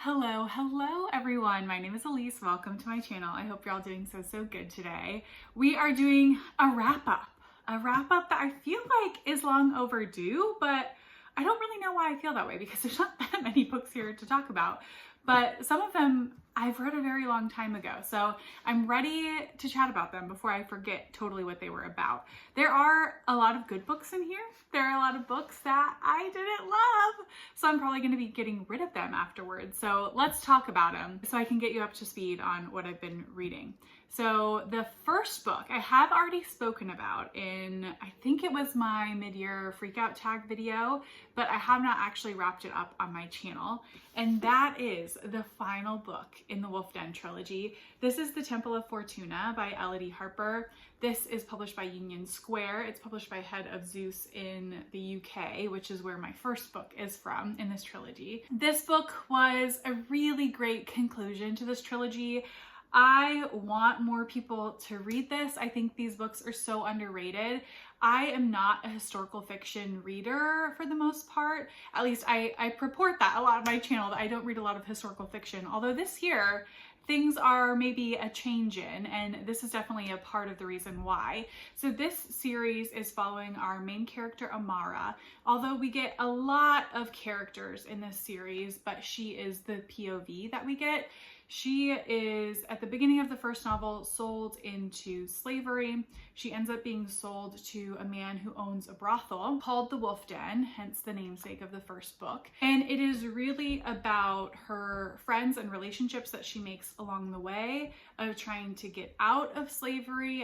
Hello everyone. My name is Elise. Welcome to my channel. I hope you're all doing so good today. We are doing a wrap-up that I feel like is long overdue, but I don't really know why I feel that way because there's not that many books here to talk about. But some of them I've read a very long time ago, so I'm ready to chat about them before I forget totally what they were about. There are a lot of good books in here. There are a lot of books that I didn't love, so I'm probably going to be getting rid of them afterwards. So let's talk about them so I can get you up to speed on what I've been reading. So the first book I have already spoken about in, I think it was my mid-year freakout tag video, but I have not actually wrapped it up on my channel. And that is the final book in the Wolf Den trilogy. This is The Temple of Fortuna by Elodie Harper. This is published by Union Square. It's published by Head of Zeus in the UK, which is where my first book is from in this trilogy. This book was a really great conclusion to this trilogy. I want more people to read this. I think these books are so underrated. I am not a historical fiction reader for the most part. At least I purport that a lot on my channel, that I don't read a lot of historical fiction. Although this year, things are maybe a change in, and this is definitely a part of the reason why. So this series is following our main character, Amara. Although we get a lot of characters in this series, but she is the POV that we get. She is, at the beginning of the first novel, sold into slavery. She ends up being sold to a man who owns a brothel called the Wolf Den, hence the namesake of the first book. And it is really about her friends and relationships that she makes along the way of trying to get out of slavery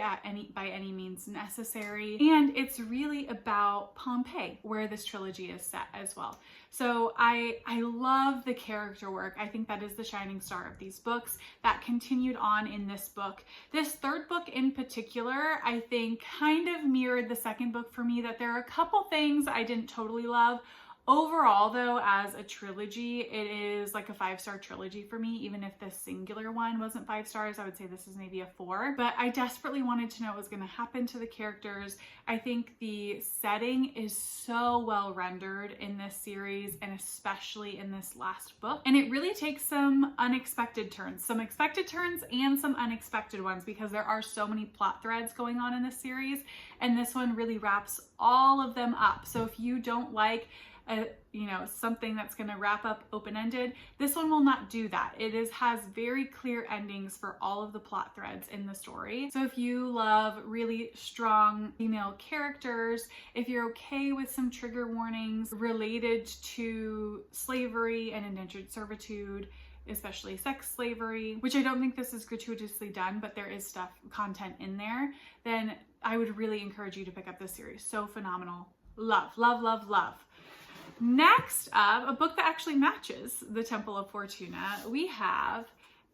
by any means necessary. And it's really about Pompeii, where this trilogy is set as well. So I love the character work. I think that is the shining star of these books. That continued on in this book. This third book in particular, I think kind of mirrored the second book for me, that there are a couple things I didn't totally love. Overall, though, as a trilogy, it is like a 5-star trilogy for me. Even if the singular one wasn't 5 stars, I would say this is maybe a 4. But I desperately wanted to know what was going to happen to the characters. I think the setting is so well rendered in this series, and especially in this last book. And it really takes some unexpected turns. Some expected turns and some unexpected ones, because there are so many plot threads going on in this series. And this one really wraps all of them up. So if you don't like something that's going to wrap up open-ended, this one will not do that. It has very clear endings for all of the plot threads in the story. So if you love really strong female characters, if you're okay with some trigger warnings related to slavery and indentured servitude, especially sex slavery, which I don't think this is gratuitously done, but there is content in there, then I would really encourage you to pick up this series. So phenomenal. Love, love, love, love. Next up, a book that actually matches The Temple of Fortuna, we have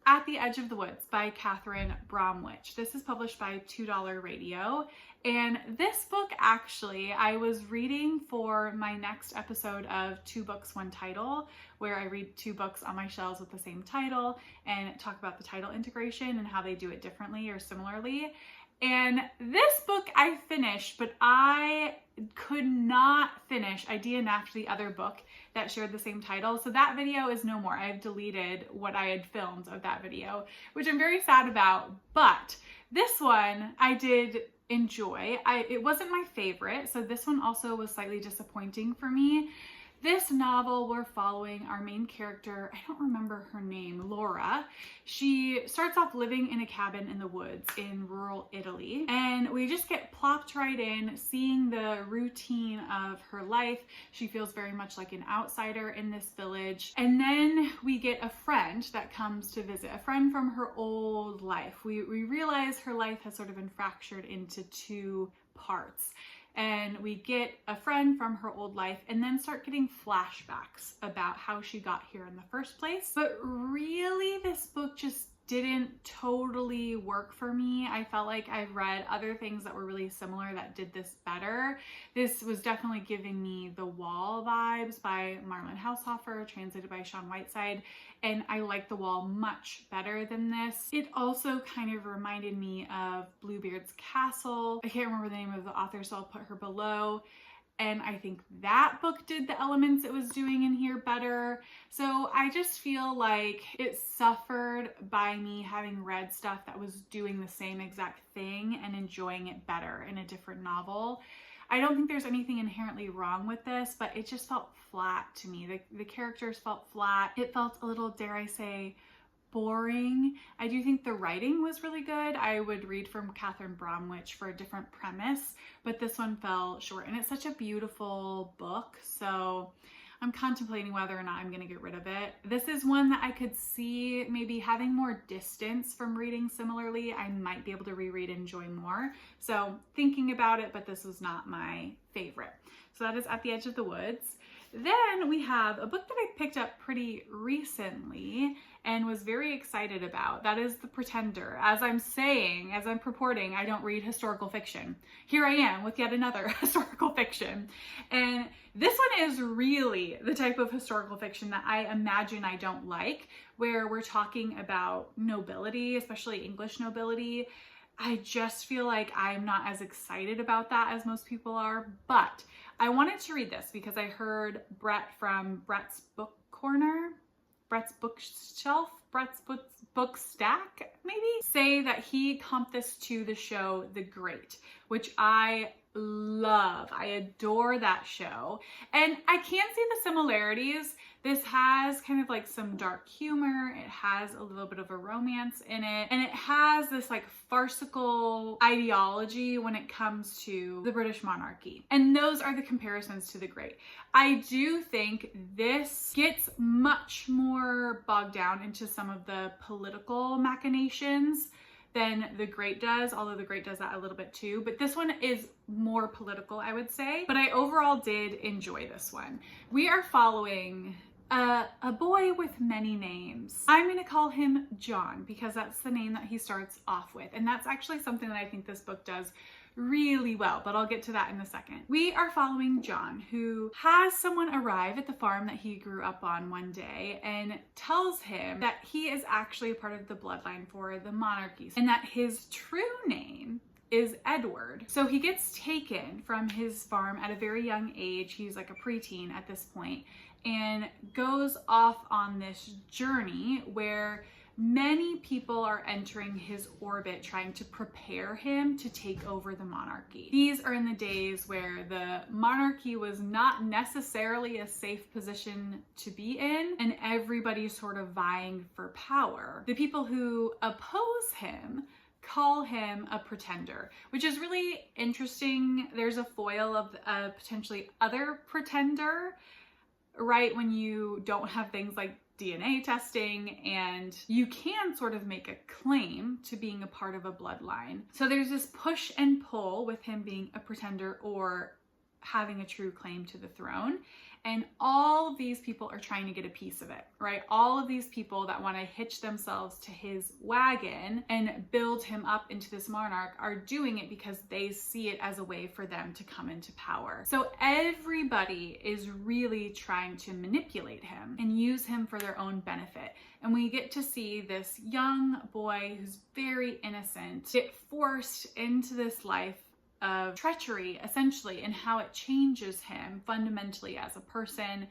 At the Edge of the Woods by Kathryn Bromwich. This is published by $2 Radio. And this book, actually, I was reading for my next episode of 2 Books, 1 Title, where I read 2 books on my shelves with the same title and talk about the title integration and how they do it differently or similarly. And this book I finished, but I could not finish. I DNF'd the other book that shared the same title. So that video is no more. I've deleted what I had filmed of that video, which I'm very sad about. But this one I did enjoy. It wasn't my favorite. So this one also was slightly disappointing for me. This novel, we're following our main character, I don't remember her name, Laura. She starts off living in a cabin in the woods in rural Italy, and we just get plopped right in, seeing the routine of her life. She feels very much like an outsider in this village. And then we get a friend that comes to visit, a friend from her old life. We realize her life has sort of been fractured into 2 parts. And we get a friend from her old life and then start getting flashbacks about how she got here in the first place. But really, this book just didn't totally work for me. I felt like I've read other things that were really similar that did this better. This was definitely giving me The Wall vibes by Marlon Haushofer, translated by Sean Whiteside, and I like The Wall much better than this. It also kind of reminded me of Bluebeard's Castle. I can't remember the name of the author, so I'll put her below. And I think that book did the elements it was doing in here better. So I just feel like it suffered by me having read stuff that was doing the same exact thing and enjoying it better in a different novel. I don't think there's anything inherently wrong with this, but it just felt flat to me. The characters felt flat. It felt a little, dare I say, boring. I do think the writing was really good. I would read from Kathryn Bromwich for a different premise, but this one fell short, and it's such a beautiful book. So I'm contemplating whether or not I'm going to get rid of it. This is one that I could see maybe having more distance from reading similarly. I might be able to reread and enjoy more. So thinking about it, but this was not my favorite. So that is At the Edge of the Woods. Then we have a book that I picked up pretty recently and was very excited about. That is The Pretender. As I'm purporting, I don't read historical fiction. Here I am with yet another historical fiction. And this one is really the type of historical fiction that I imagine I don't like, where we're talking about nobility, especially English nobility. I just feel like I'm not as excited about that as most people are, but I wanted to read this because I heard Brett from Brett's Book Corner, Brett's Bookshelf, Brett's Book Stack, maybe, say that he comped this to the show The Great, which I love. I adore that show. And I can see the similarities. This has kind of like some dark humor. It has a little bit of a romance in it. And it has this like farcical ideology when it comes to the British monarchy. And those are the comparisons to The Great. I do think this gets much more bogged down into some of the political machinations than The Great does, although The Great does that a little bit too. But this one is more political, I would say. But I overall did enjoy this one. We are following a boy with many names. I'm gonna call him John because that's the name that he starts off with. And that's actually something that I think this book does really well, but I'll get to that in a second. We are following John, who has someone arrive at the farm that he grew up on one day and tells him that he is actually a part of the bloodline for the monarchy and that his true name is Edward. So he gets taken from his farm at a very young age. He's like a preteen at this point, and goes off on this journey where many people are entering his orbit trying to prepare him to take over the monarchy. These are in the days where the monarchy was not necessarily a safe position to be in, and everybody's sort of vying for power. The people who oppose him call him a pretender, which is really interesting. There's a foil of a potentially other pretender, right? When you don't have things like DNA testing and you can sort of make a claim to being a part of a bloodline. So there's this push and pull with him being a pretender or having a true claim to the throne. And all of these people are trying to get a piece of it, right? All of these people that want to hitch themselves to his wagon and build him up into this monarch are doing it because they see it as a way for them to come into power. So everybody is really trying to manipulate him and use him for their own benefit. And we get to see this young boy who's very innocent get forced into this life of treachery, essentially, and how it changes him fundamentally as a person.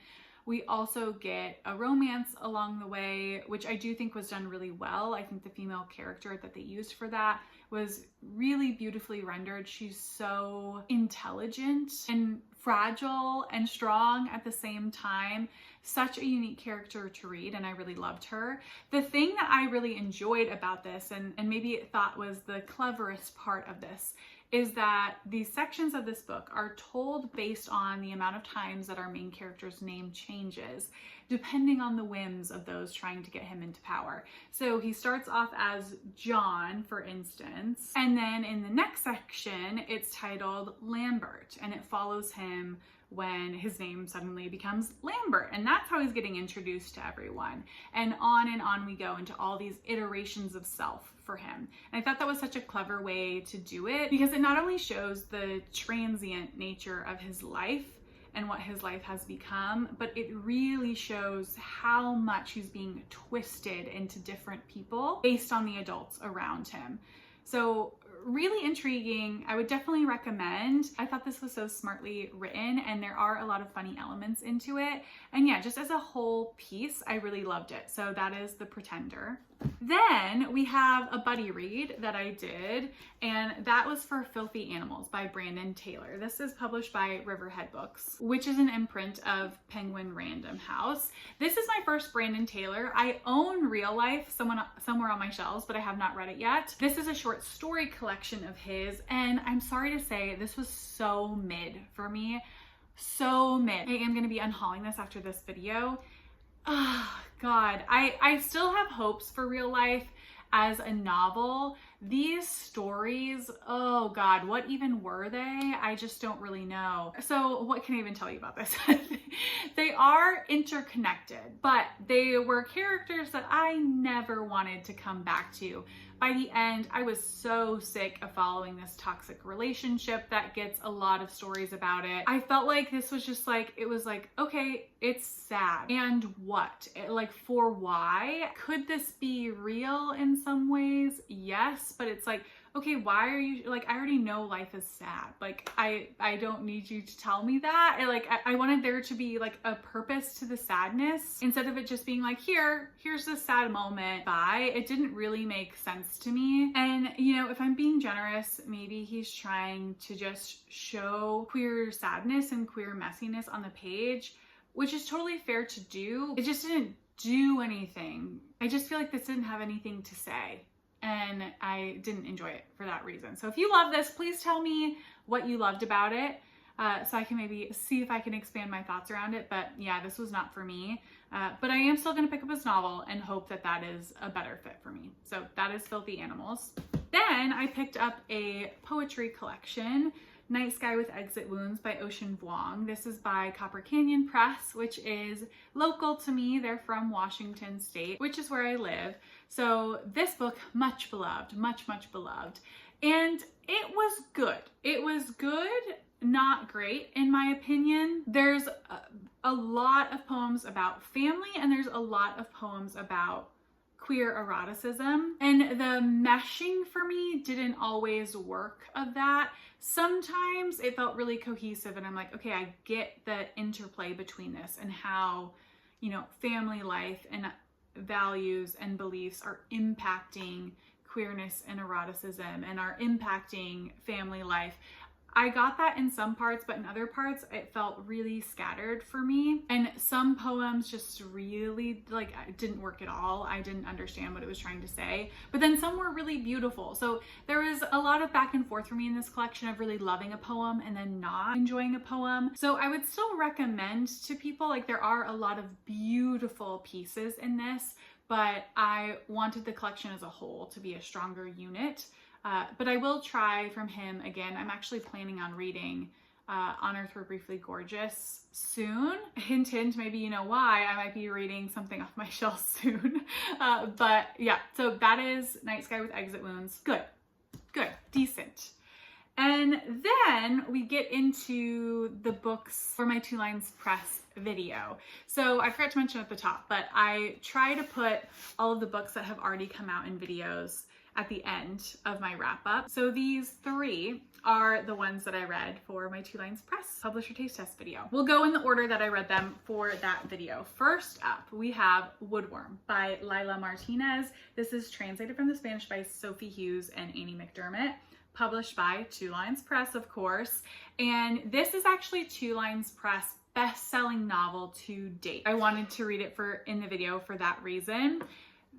We also get a romance along the way, which I do think was done really well. I think the female character that they used for that was really beautifully rendered. She's so intelligent and fragile and strong at the same time. Such a unique character to read, and I really loved her. The thing that I really enjoyed about this, and maybe thought was the cleverest part of this, is that these sections of this book are told based on the amount of times that our main character's name changes, depending on the whims of those trying to get him into power. So he starts off as John, for instance, and then in the next section, it's titled Lambert, and it follows him when his name suddenly becomes Lambert. And that's how he's getting introduced to everyone. And on we go into all these iterations of self for him. And I thought that was such a clever way to do it because it not only shows the transient nature of his life and what his life has become, but it really shows how much he's being twisted into different people based on the adults around him. So really intriguing. I would definitely recommend. I thought this was so smartly written and there are a lot of funny elements into it. And yeah, just as a whole piece, I really loved it. So that is The Pretender. Then we have a buddy read that I did, and that was for Filthy Animals by Brandon Taylor. This is published by Riverhead Books, which is an imprint of Penguin Random House. This is my first Brandon Taylor. I own Real Life somewhere on my shelves, but I have not read it yet. This is a short story collection of his, and I'm sorry to say this was so mid for me. So mid. I am going to be unhauling this after this video. Oh, God, I still have hopes for Real Life as a novel. These stories, oh God, what even were they? I just don't really know. So what can I even tell you about this? They are interconnected, but they were characters that I never wanted to come back to. By the end, I was so sick of following this toxic relationship that gets a lot of stories about it. I felt like this was just like, it was like, okay, it's sad. And what? Like, for why? Could this be real in some ways? Yes, but it's like, okay, why are you, like, I already know life is sad. Like, I don't need you to tell me that. I wanted there to be like a purpose to the sadness instead of it just being like, here's this sad moment, bye. It didn't really make sense to me. And, you know, if I'm being generous, maybe he's trying to just show queer sadness and queer messiness on the page, which is totally fair to do. It just didn't do anything. I just feel like this didn't have anything to say. And I didn't enjoy it for that reason. So if you love this, please tell me what you loved about it, so I can maybe see if I can expand my thoughts around it. But yeah, this was not for me. But I am still going to pick up his novel and hope that that is a better fit for me. So that is Filthy Animals. Then I picked up a poetry collection, Night Sky with Exit Wounds by Ocean Vuong. This is by Copper Canyon Press, which is local to me. They're from Washington State, which is where I live. So this book, much beloved, much beloved. And it was good. It was good, not great in my opinion. There's a lot of poems about family and there's a lot of poems about queer eroticism, and the meshing for me didn't always work of that. Sometimes it felt really cohesive and I'm like, okay, I get the interplay between this and how, you know, family life and values and beliefs are impacting queerness and eroticism and are impacting family life. I got that in some parts, but in other parts it felt really scattered for me. And some poems just really didn't work at all. I didn't understand what it was trying to say, but then some were really beautiful. So there was a lot of back and forth for me in this collection of really loving a poem and then not enjoying a poem. So I would still recommend to people, like, there are a lot of beautiful pieces in this, but I wanted the collection as a whole to be a stronger unit. But I will try from him again. I'm actually planning on reading On Earth We're Briefly Gorgeous soon. Hint, hint, maybe you know why. I might be reading something off my shelf soon. But yeah, so that is Night Sky with Exit Wounds. Good, decent. And then we get into the books for my Two Lines Press video. So I forgot to mention at the top, but I try to put all of the books that have already come out in videos at the end of my wrap up. So these three are the ones that I read for my Two Lines Press Publisher Taste Test video. We'll go in the order that I read them for that video. First up, we have Woodworm by Layla Martinez. This is translated from the Spanish by Sophie Hughes and Annie McDermott, published by Two Lines Press, of course. And this is actually Two Lines Press best-selling novel to date. I wanted to read it in the video for that reason.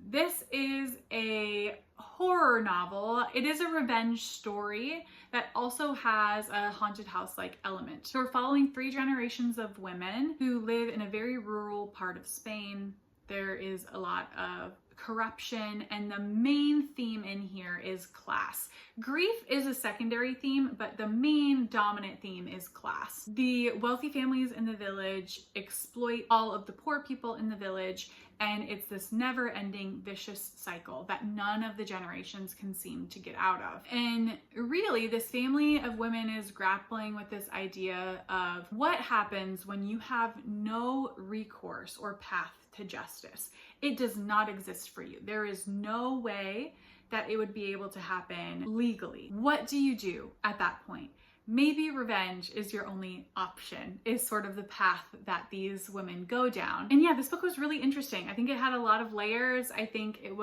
This is a horror novel. It is a revenge story that also has a haunted house-like element. So we're following 3 generations of women who live in a very rural part of Spain. There is a lot of corruption, and the main theme in here is class. Grief is a secondary theme, but the main dominant theme is class. The wealthy families in the village exploit all of the poor people in the village, and it's this never-ending vicious cycle that none of the generations can seem to get out of. And really, this family of women is grappling with this idea of what happens when you have no recourse or path to justice. It does not exist for you. There is no way that it would be able to happen legally. What do you do at that point? Maybe revenge is your only option, is sort of the path that these women go down. And yeah, this book was really interesting. I think it had a lot of layers. I think it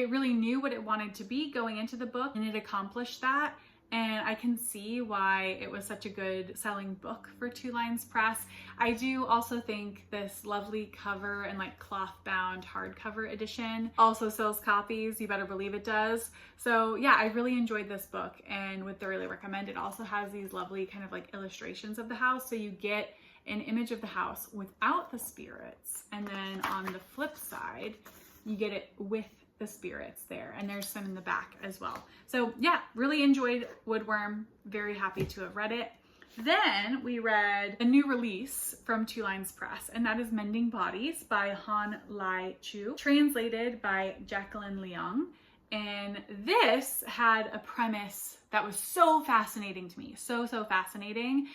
really knew what it wanted to be going into the book, and it accomplished that. And I can see why it was such a good selling book for Two Lines Press. I do also think this lovely cover and like cloth bound hardcover edition also sells copies. You better believe it does. So yeah, I really enjoyed this book and would thoroughly recommend. It also has these lovely kind of like illustrations of the house. So you get an image of the house without the spirits. And then on the flip side, you get it with the spirits there, and there's some in the back as well. So yeah, really enjoyed Woodworm. Very happy to have read it. Then we read a new release from Two Lines Press, and that is Mending Bodies by Han Lai-chu, translated by Jacqueline Leung. And this had a premise that was so fascinating to me. So fascinating.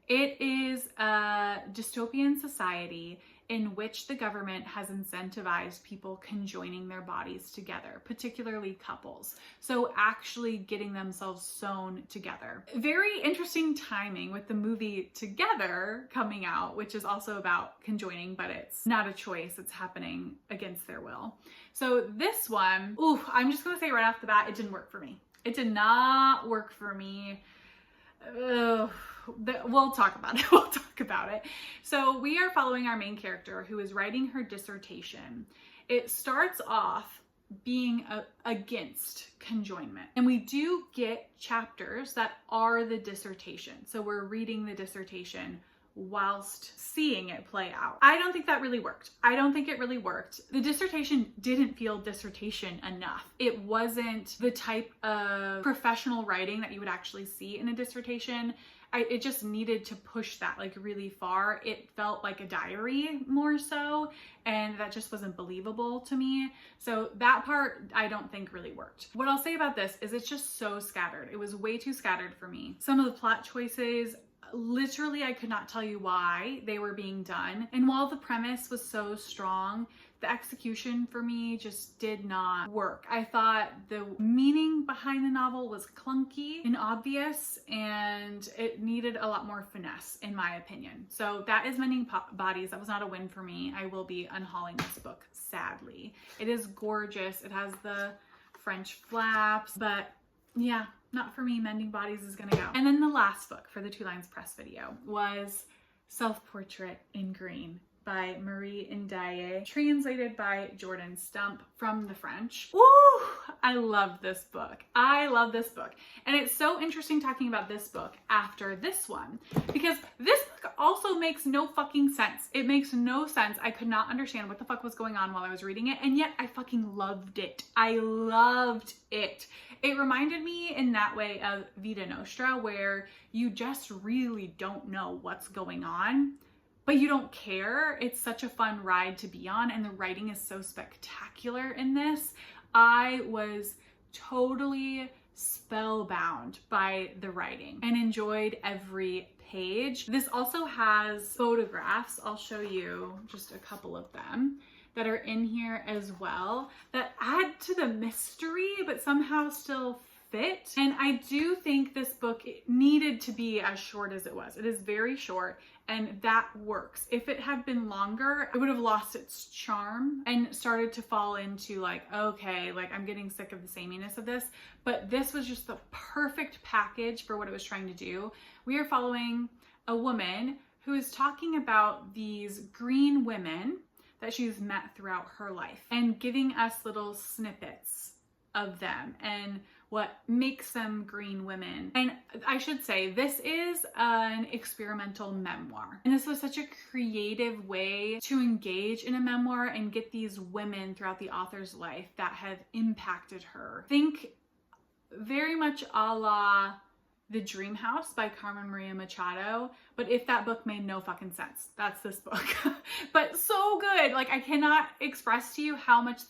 It is a dystopian society in which the government has incentivized people conjoining their bodies together, particularly couples. So actually getting themselves sewn together. Very interesting timing with the movie Together coming out, which is also about conjoining, but it's not a choice. It's happening against their will. So this one, I'm just gonna say right off the bat, it didn't work for me. It did not work for me. We'll talk about it. We'll talk about it. So we are following our main character who is writing her dissertation. It starts off being against conjoinment, and we do get chapters that are the dissertation. So we're reading the dissertation whilst seeing it play out. I don't think that really worked. I don't think it really worked. The dissertation didn't feel dissertation enough. It wasn't the type of professional writing that you would actually see in a dissertation. It just needed to push that like really far. It felt like a diary more so, and that just wasn't believable to me. So that part I don't think really worked. What I'll say about this is it's just so scattered. It was way too scattered for me. Some of the plot choices, literally I could not tell you why they were being done. And while the premise was so strong, the execution for me just did not work. I thought the meaning behind the novel was clunky and obvious, and it needed a lot more finesse in my opinion. So that is Mending Bodies. That was not a win for me. I will be unhauling this book, sadly. It is gorgeous. It has the French flaps, but yeah, not for me. Mending Bodies is gonna go. And then the last book for the Two Lines Press video was Self-Portrait in Green by Marie NDiaye, translated by Jordan Stump from the French. Ooh, I love this book. I love this book. And it's so interesting talking about this book after this one, because this book also makes no fucking sense. It makes no sense. I could not understand what the fuck was going on while I was reading it, and yet I fucking loved it. I loved it. It reminded me in that way of Vita Nostra, where you just really don't know what's going on, but you don't care. It's such a fun ride to be on, and the writing is so spectacular in this. I was totally spellbound by the writing and enjoyed every page. This also has photographs. I'll show you just a couple of them that are in here as well that add to the mystery, but somehow still fit. And I do think this book needed to be as short as it was. It is very short, and that works. If it had been longer, it would have lost its charm and started to fall into like, okay, like I'm getting sick of the sameness of this. But this was just the perfect package for what it was trying to do. We are following a woman who is talking about these green women that she's met throughout her life and giving us little snippets of them and what makes them green women. And I should say, this is an experimental memoir. And this was such a creative way to engage in a memoir and get these women throughout the author's life that have impacted her. Think very much a la The Dream House by Carmen Maria Machado, but if that book made no fucking sense, that's this book. But so good. Like, I cannot express to you how much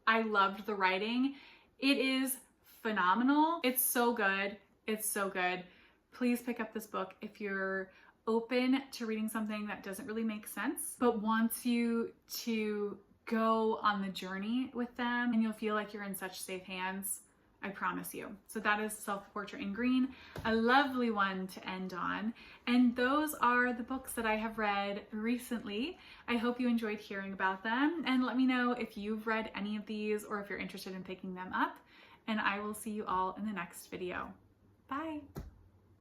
I loved the writing. It is phenomenal. It's so good. It's so good. Please pick up this book if you're open to reading something that doesn't really make sense, but wants you to go on the journey with them, and you'll feel like you're in such safe hands. I promise you. So that is Self-Portrait in Green, a lovely one to end on. And those are the books that I have read recently. I hope you enjoyed hearing about them, and let me know if you've read any of these or if you're interested in picking them up. And I will see you all in the next video. Bye.